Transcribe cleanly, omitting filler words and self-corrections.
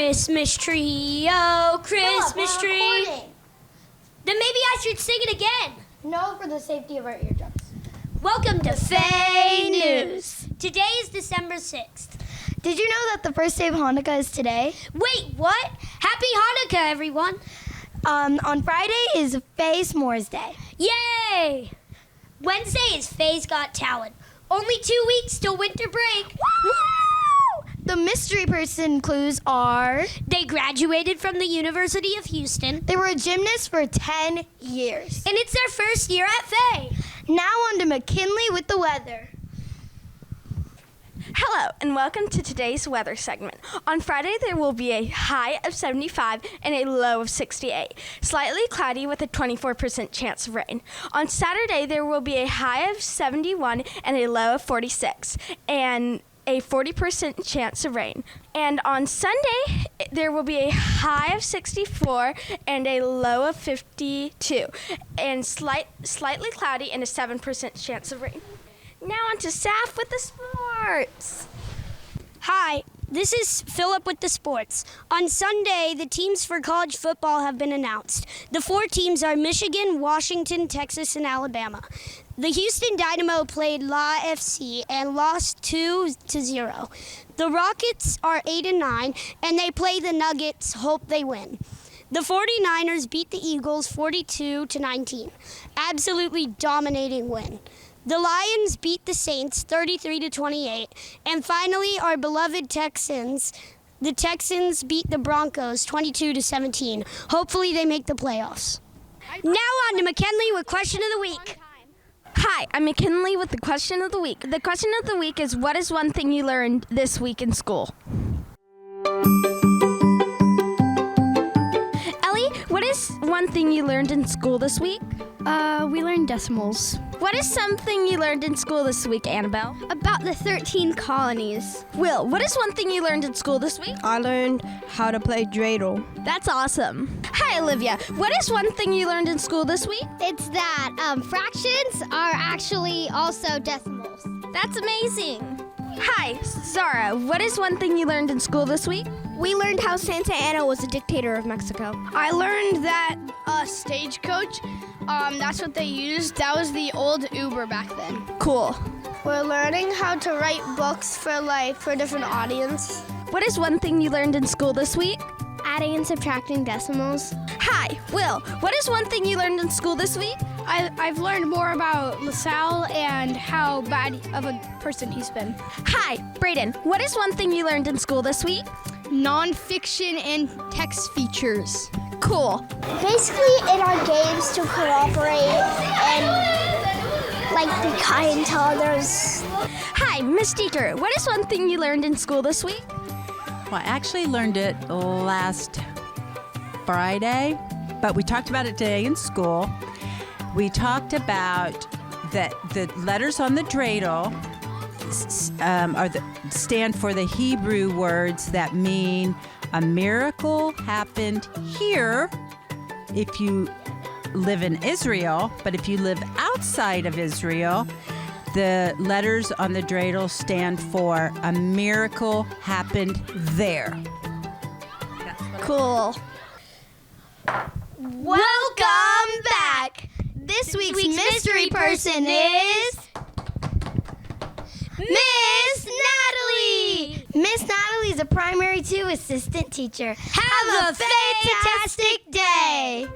Christmas tree, oh, Christmas Philip, we're tree. recording. Then maybe I should sing it again. No, for the safety of our eardrums. Welcome to Faye News. Today is December 6th. Did you know that the first day of Hanukkah is today? Wait, what? Happy Hanukkah, everyone. On Friday is Faye S'mores Day. Yay! Wednesday is Faye's Got Talent. Only 2 weeks till winter break. Woo! The mystery person clues are: They graduated from the University of Houston. they were a gymnast for 10 years. And it's their first year at Faye. Now on to McKinley with the weather. Hello, and welcome to today's weather segment. On Friday, there will be a high of 75 and a low of 68. Slightly cloudy with a 24% chance of rain. On Saturday, there will be a high of 71 and a low of 46, and a 40% chance of rain. And on Sunday, there will be a high of 64 and a low of 52, and slightly cloudy and a 7% chance of rain. Now on to Saf with the sports. Hi, this is Philip with the sports. On Sunday, the teams for college football have been announced. The 4 teams are Michigan, Washington, Texas, and Alabama. The Houston Dynamo played La FC and lost 2-0. The Rockets are 8-9, and they play the Nuggets, hope they win. The 49ers beat the Eagles 42-19. Absolutely dominating win. The Lions beat the Saints 33-28. And finally, our beloved Texans. The Texans beat the Broncos 22-17. Hopefully they make the playoffs. Now on to McKinley with Question of the Week. Hi, I'm McKinley with the question of the week. The question of the week is, what is one thing you learned this week in school? Ellie, what is one thing you learned in school this week? We learned decimals. What is something you learned in school this week, Annabelle? About the 13 colonies. Will, what is one thing you learned in school this week? I learned how to play dreidel. That's awesome. Hi, Olivia. What is one thing you learned in school this week? It's that fractions are actually also decimals. That's amazing. Hi, Zara. What is one thing you learned in school this week? We learned how Santa Anna was a dictator of Mexico. I learned that stagecoach, that's what they used. That was the old Uber back then. Cool. We're learning how to write books for different audience. What is one thing you learned in school this week? Adding and subtracting decimals. Hi, Will. What is one thing you learned in school this week? I've learned more about LaSalle and how bad of a person he's been. Hi, Brayden. What is one thing you learned in school this week? Nonfiction and text features. Cool. Basically, in our games to cooperate and be kind to others. Hi, Miss Deeker. What is one thing you learned in school this week? Well, I actually learned it last Friday, but we talked about it today in school. We talked about that the letters on the dreidel stand for the Hebrew words that mean a miracle happened here if you live in Israel, but if you live outside of Israel, the letters on the dreidel stand for a miracle happened there. Cool. Welcome back. This week's mystery person is Miss Natalie. Miss Natalie is a primary 2 assistant teacher. Have a fantastic day.